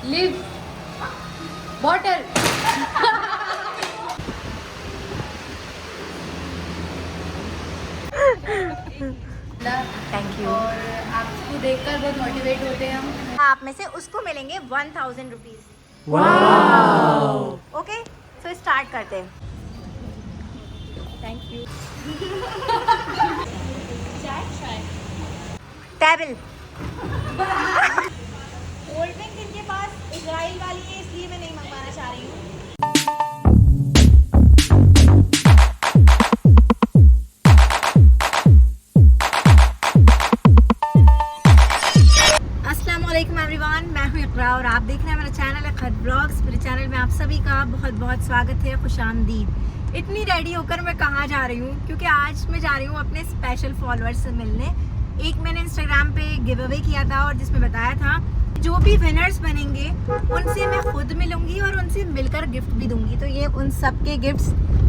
Live bottle. Thank you. और आपको देखकर बहुत मोटिवेट होते हैं हम। आप में से उसको मिलेंगे 1000 रुपीज। ओके, सो स्टार्ट करते हैं। Thank you. Table. Cold drink इनके पास इजराइल वाली है, इसलिए मैं नहीं मंगवाना चाह रही हूँ। अस्सलाम वालेकुम एवरीवन, मैं हूँ इकरा और आप देख रहे हैं मेरा चैनल है खत ब्लॉग्स। मेरे चैनल में आप सभी का बहुत बहुत स्वागत है, खुशामदीद। इतनी रेडी होकर मैं कहाँ जा रही हूँ, क्योंकि आज मैं जा रही हूँ अपने स्पेशल फॉलोअर्स से मिलने। एक मैंने इंस्टाग्राम पे गिव अवे किया था और जिसमें बताया था जो भी विनर्स बनेंगे उनसे मैं खुद मिलूंगी और उनसे मिलकर गिफ्ट भी दूंगी। तो ये उन सब के गिफ्ट्स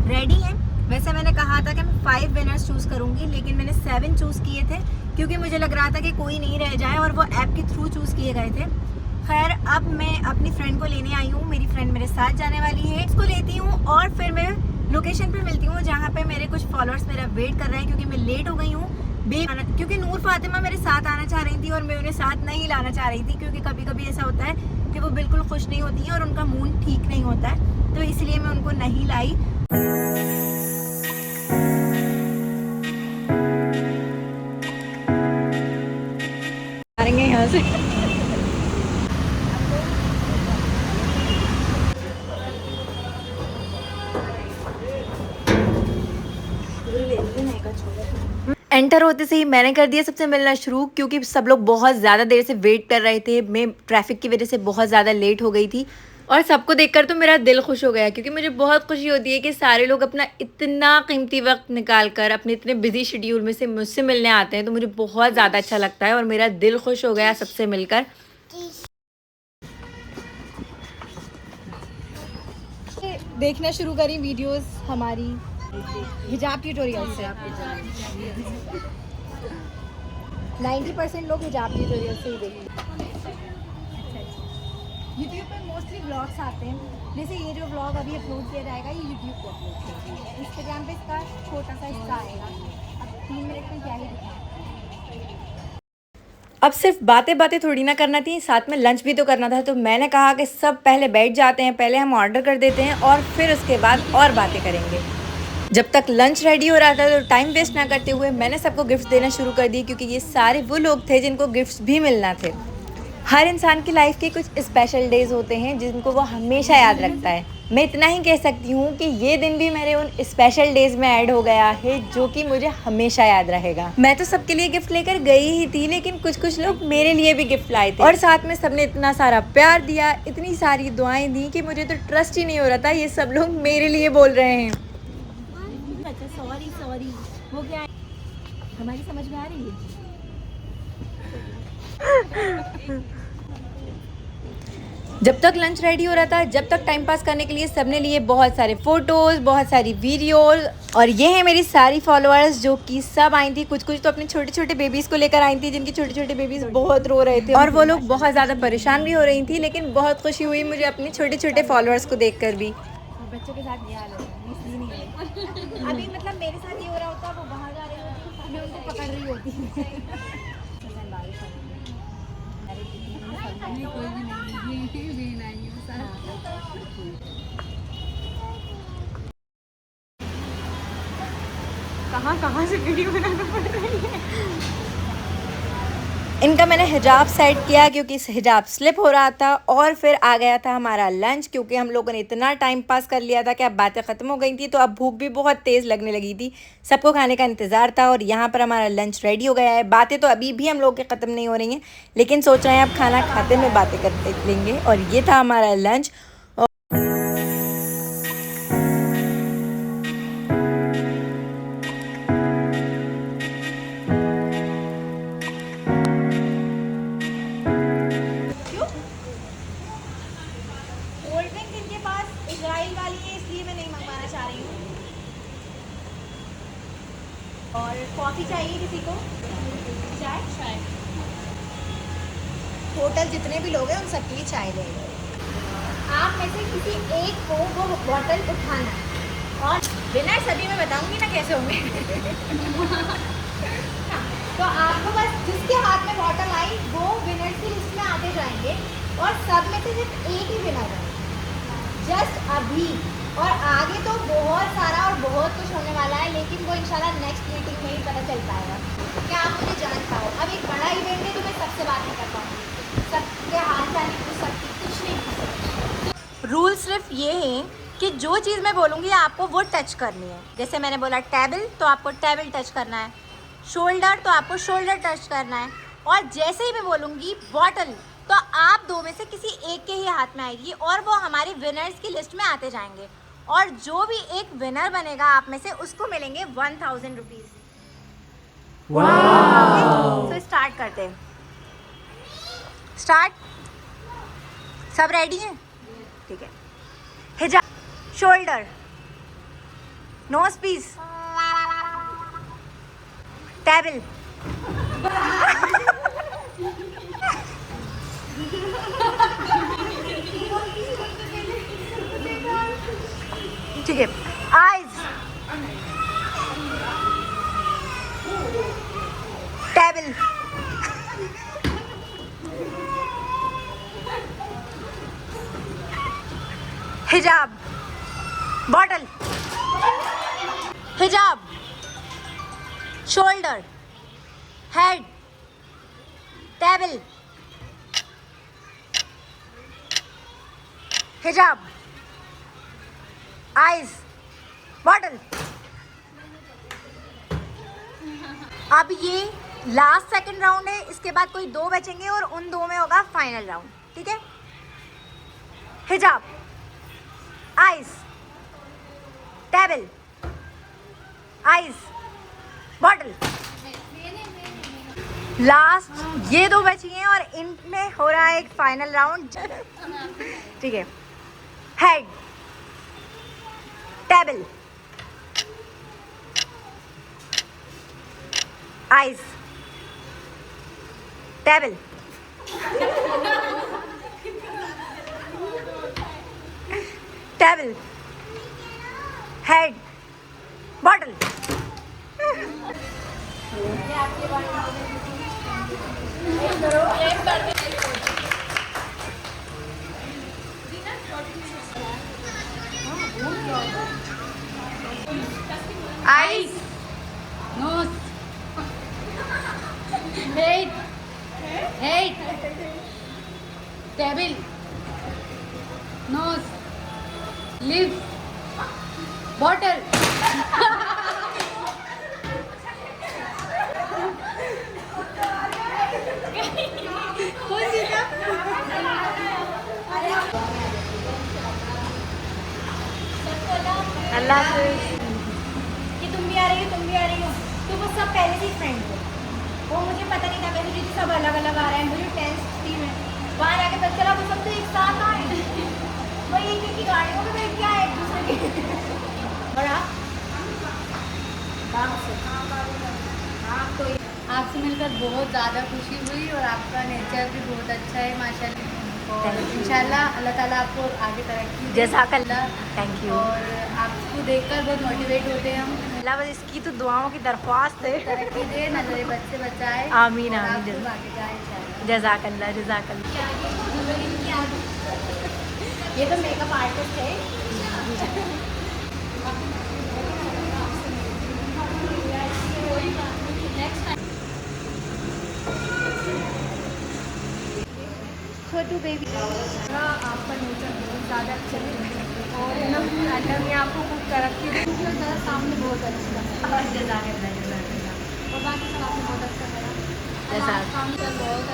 रेडी हैं। वैसे मैंने कहा था कि मैं 5 विनर्स चूज़ करूंगी, लेकिन मैंने 7 चूज़ किए थे क्योंकि मुझे लग रहा था कि कोई नहीं रह जाए, और वो ऐप के थ्रू चूज़ किए गए थे। खैर, अब मैं अपनी फ्रेंड को लेने आई हूँ। मेरी फ्रेंड मेरे साथ जाने वाली है, उसको लेती हूँ और फिर मैं लोकेशन पे मिलती हूँ जहाँ पे मेरे कुछ फॉलोअर्स मेरा वेट कर रहे हैं, क्योंकि मैं लेट हो गई हूँ। क्योंकि नूर फातिमा मेरे साथ आना चाह रही थी और मैं उन्हें साथ नहीं लाना चाह रही थी, क्योंकि कभी कभी ऐसा होता है कि वो बिल्कुल खुश नहीं होती हैं और उनका मूड ठीक नहीं होता है, तो इसलिए मैं उनको नहीं लाई। यहाँ से एंटर होते से ही मैंने कर दिया सबसे मिलना शुरू, क्योंकि सब लोग बहुत ज़्यादा देर से वेट कर रहे थे। मैं ट्रैफिक की वजह से बहुत ज़्यादा लेट हो गई थी और सबको देखकर तो मेरा दिल खुश हो गया, क्योंकि मुझे बहुत खुशी होती है कि सारे लोग अपना इतना कीमती वक्त निकाल कर अपने इतने बिजी शेड्यूल में से मुझसे मिलने आते हैं। तो मुझे बहुत ज़्यादा अच्छा लगता है और मेरा दिल खुश हो गया सबसे मिलकर। देखना शुरू करी वीडियोस हमारी हिजाब ट्यूटोरियल से। 90% लोग हिजाब ट्यूटोरियल से ही देखते हैं। यूट्यूब पे मोस्टली व्लॉग्स आते हैं, जैसे ये जो व्लॉग अभी अपलोड किया जाएगा ये यूट्यूब पे अपलोड किया, इंस्टाग्राम पे इसका छोटा सा हिस्सा आएगा। अब 3 मिनट में क्या ही दिखाएं। अब सिर्फ बातें बातें थोड़ी ना करना थी, साथ में लंच भी तो करना था। तो मैंने कहा कि सब पहले बैठ जाते हैं, पहले हम ऑर्डर कर देते हैं और फिर उसके बाद और बातें करेंगे। जब तक लंच रेडी हो रहा था तो टाइम वेस्ट ना करते हुए मैंने सबको गिफ्ट देना शुरू कर दी, क्योंकि ये सारे वो लोग थे जिनको गिफ्ट्स भी मिलना थे। हर इंसान की लाइफ के कुछ स्पेशल डेज होते हैं जिनको वो हमेशा याद रखता है। मैं इतना ही कह सकती हूँ कि ये दिन भी मेरे उन स्पेशल डेज में ऐड हो गया है, जो कि मुझे हमेशा याद रहेगा। मैं तो सबके लिए गिफ्ट लेकर गई ही थी, लेकिन कुछ लोग मेरे लिए भी गिफ्ट लाए थे और साथ में सबने इतना सारा प्यार दिया, इतनी सारी दुआएं दी कि मुझे तो ट्रस्ट ही नहीं हो रहा था ये सब लोग मेरे लिए बोल रहे हैं। अच्छा, सॉरी वो क्या है, हमारी समझ में आ रही है। जब तक लंच रेडी हो रहा था, जब तक टाइम पास करने के लिए सबने लिए बहुत सारे फोटोज, बहुत सारी वीडियोस। और ये है मेरी सारी फॉलोअर्स जो कि सब आई थी। कुछ तो अपने छोटे छोटे बेबीज को लेकर आई थी, जिनके छोटे छोटे बेबीज बहुत रो रहे थे और वो लोग बहुत ज़्यादा परेशान भी हो रही थी, लेकिन बहुत खुशी हुई मुझे अपने छोटे छोटे फॉलोअर्स को देख कर भी। बच्चों के साथ ये हाल होता है, इसलिए नहीं है। अभी मतलब मेरे साथ ये हो रहा होता, वो बाहर जा रही होती, मैं उनको पकड़ रही होती। कहाँ से वीडियो बनाना पड़ रही है। इनका मैंने हिजाब सेट किया क्योंकि हिजाब स्लिप हो रहा था, और फिर आ गया था हमारा लंच, क्योंकि हम लोगों ने इतना टाइम पास कर लिया था कि अब बातें ख़त्म हो गई थी, तो अब भूख भी बहुत तेज़ लगने लगी थी। सबको खाने का इंतज़ार था और यहाँ पर हमारा लंच रेडी हो गया है। बातें तो अभी भी हम लोग के ख़त्म नहीं हो रही हैं, लेकिन सोच रहे हैं अब खाना खाते में बातें करते लेंगे। और ये था हमारा लंच। कोल्ड ड्रिंक इनके पास इजराइल वाली है, इसलिए मैं नहीं मंगवाना चाह रही हूँ। और कॉफ़ी चाहिए किसी को? चाय टोटल जितने भी लोग हैं उन सबके लिए चाय लेंगे। आप में से किसी एक को वो बॉटल उठाना है और विनर सभी मैं बताऊंगी ना कैसे होंगे। तो आपको बस जिसके हाथ में बॉटल आई वो विनर की लिस्ट में आते जाएंगे और सब में से सिर्फ एक ही विनर है जस्ट अभी। और आगे तो बहुत सारा और बहुत कुछ होने वाला है, लेकिन वो इंशाल्लाह नेक्स्ट मीटिंग में ही पता चल पाएगा क्या आप मुझे जान पाओ। अब एक बड़ा इवेंट है तो मैं सबसे बात नहीं कर पाऊँगी, सबके हाल चाल पूछ सकती, कुछ नहीं कर सकती। रूल सिर्फ ये है कि जो चीज़ मैं बोलूँगी आपको वो टच करनी है। जैसे मैंने बोला टेबल तो आपको टेबल टच करना है, शोल्डर तो आपको शोल्डर टच करना है, और जैसे ही मैं बोलूँगी बॉटल तो आप दो में से किसी एक के ही हाथ में आएगी और वो हमारी विनर्स की लिस्ट में आते जाएंगे। और जो भी एक विनर बनेगा आप में से उसको मिलेंगे 1000 रुपीज़। तो स्टार्ट करते हैं। स्टार्ट। सब रेडी हैं? ठीक है। हिजाब, शोल्डर, नोज पीस, टेबल, ठीक है। आइज, टेबल, हिजाब, बॉटल, हिजाब, शोल्डर, हेड, टेबल, हिजाब, आइज, बॉटल। अब ये लास्ट सेकंड राउंड है, इसके बाद कोई दो बचेंगे और उन दो में होगा फाइनल राउंड, ठीक है। हिजाब, eyes, table, eyes, bottle. Last ये दो बची हैं और इनमें हो रहा है एक फाइनल राउंड, ठीक है। Head, table, eyes, table, table, head, bottle. eyes, nose, head, table, nose, lips, bottle. अल्लाह हाफ़िज़। कि तुम भी आ रही हो, तुम भी आ रही हो, तो वो सब पहले से फ्रेंड थे, वो मुझे पता नहीं था वैसे क्योंकि सब अलग अलग आ रहे हैं। मुझे टेंथ थी मैं वहाँ जाके पता चला वो सब तो एक साथ आए, वही एक एक की गाड़ियों में बैठ के आए एक दूसरे के। और आप तो आपसे मिलकर बहुत ज़्यादा खुशी हुई और आपका नेचर भी बहुत अच्छा है माशाल्लाह। और इंशाल्लाह अल्लाह ताला आपको आगे तरक्की दे। जज़ाकल्लाह, थैंक यू। और आपको देखकर बहुत मोटिवेट होते हैं हम। अल्लाह बस इसकी तो दुआओं की दरख्वास्त है, तरक्की दे, नजरे बच्चे बचाए। आमीन और आप आमीन। खूब आगे जाए इंशाल्लाह। जज़ाकल्लाह जज़ाकल्लाह। ये तो मेकअप आर्टिस्ट है। छोटू बेबी, आपका नेचर बहुत ज़्यादा अच्छा है और है ना अल्लाह ने आपको खूब तरक्की दी। ज़रा सामने बहुत अच्छा है। और बाकी सब आपने बहुत अच्छा करा। काम कर बहुत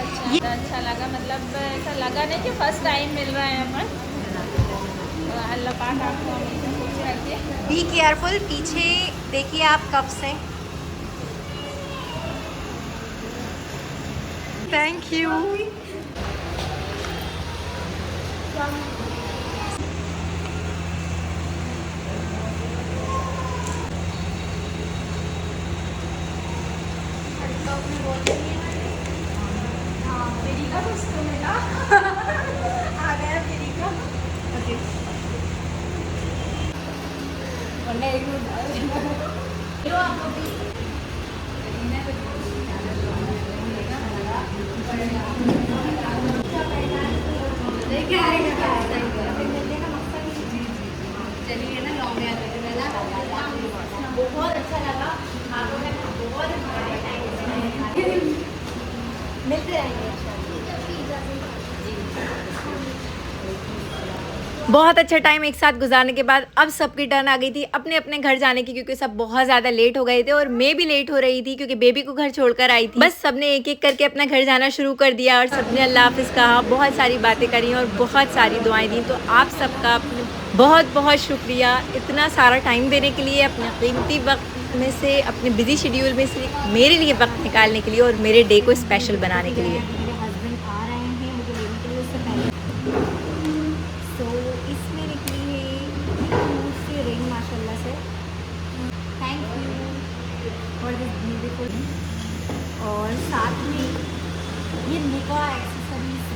अच्छा लगा, मतलब ऐसा लगा नहीं कि फर्स्ट टाइम मिल रहा है अपन। तो अल्लाह पाक आपको हमेशा खुश रखे। बी केयरफुल, पीछे देखिए आप कब से। Thank you. मेरी का कुछ तो मिला। मैं एक मिनट आपको भी चलिए ना लॉन्ग बहुत अच्छा लगा आप लोग बहुत मिलते रहेंगे। बहुत अच्छा टाइम एक साथ गुजारने के बाद अब सबकी टर्न आ गई थी अपने अपने घर जाने की, क्योंकि सब बहुत ज़्यादा लेट हो गए थे और मैं भी लेट हो रही थी क्योंकि बेबी को घर छोड़कर आई थी। बस सबने एक एक करके अपना घर जाना शुरू कर दिया और सबने अल्लाह हाफिज़ कहा, बहुत सारी बातें करी और बहुत सारी दुआएं दी। तो आप सबका बहुत बहुत शुक्रिया इतना सारा टाइम देने के लिए, अपने कीमती वक्त में से, अपने बिजी शेड्यूल में से मेरे लिए वक्त निकालने के लिए और मेरे डे को स्पेशल बनाने के लिए। मेरे हस्बैंड आ रहे हैं मुझे लेने के लिए उससे पहले। तो इसमें निकली है उसकी रिंग माशाल्लाह से। Thank you for this beautiful. और साथ में ये निकाह एक्सेसरीज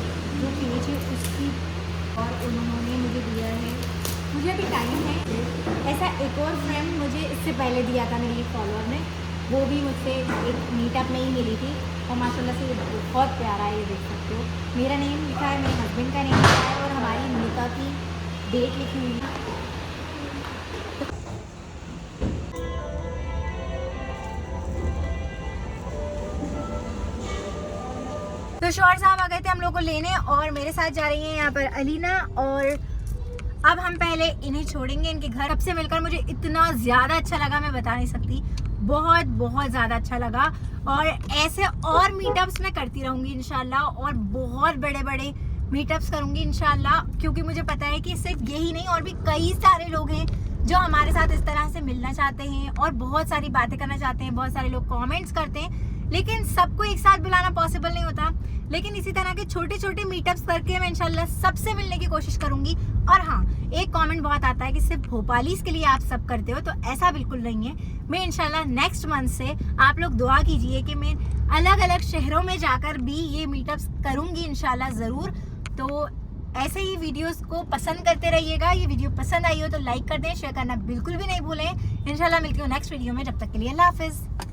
जो पीछे उसकी और उन्होंने मुझे दिया है। मुझे भी टाइम है ऐसा एक और फ्रेंड मुझे इससे पहले दिया था मेरी फॉलोअर ने, वो भी मुझसे एक मीटअप में ही मिली थी और माशाल्लाह से ये बहुत प्यारा है। ये देख सकते हो मेरा नेम लिखा है, मेरे हस्बैंड का नेम लिखा है और हमारी निकाह की डेट लिखी हुई है। तो शौहर साहब आ गए थे हम लोग को लेने और मेरे साथ जा रही हैं यहाँ पर अलीना। और अब हम पहले इन्हें छोड़ेंगे इनके घर। सबसे मिलकर मुझे इतना ज़्यादा अच्छा लगा, मैं बता नहीं सकती, बहुत बहुत ज़्यादा अच्छा लगा। और ऐसे और मीटअप्स मैं करती रहूँगी इंशाल्लाह और बहुत बड़े बड़े मीटअप्स करूँगी इंशाल्लाह, क्योंकि मुझे पता है कि सिर्फ यही नहीं और भी कई सारे लोग हैं जो हमारे साथ इस तरह से मिलना चाहते हैं और बहुत सारी बातें करना चाहते हैं। बहुत सारे लोग कमेंट्स करते हैं लेकिन सबको एक साथ बुलाना पॉसिबल नहीं होता। लेकिन इसी तरह के छोटे छोटे मीटअप्स करके मैं इंशाल्लाह सबसे मिलने की कोशिश करूंगी। और हाँ, एक कमेंट बहुत आता है कि सिर्फ भोपालीस के लिए आप सब करते हो, तो ऐसा बिल्कुल नहीं है। मैं इंशाल्लाह नेक्स्ट मंथ से आप लोग दुआ कीजिए कि मैं अलग अलग शहरों में जाकर भी ये मीटअप्स करूंगी इंशाल्लाह ज़रूर। तो ऐसे ही वीडियोस को पसंद करते रहिएगा। ये वीडियो पसंद आई हो तो लाइक कर दें, शेयर करना बिल्कुल भी नहीं भूलें। इंशाल्लाह मिलती हूँ नेक्स्ट वीडियो में, जब तक के लिए अल्लाह हाफिज़।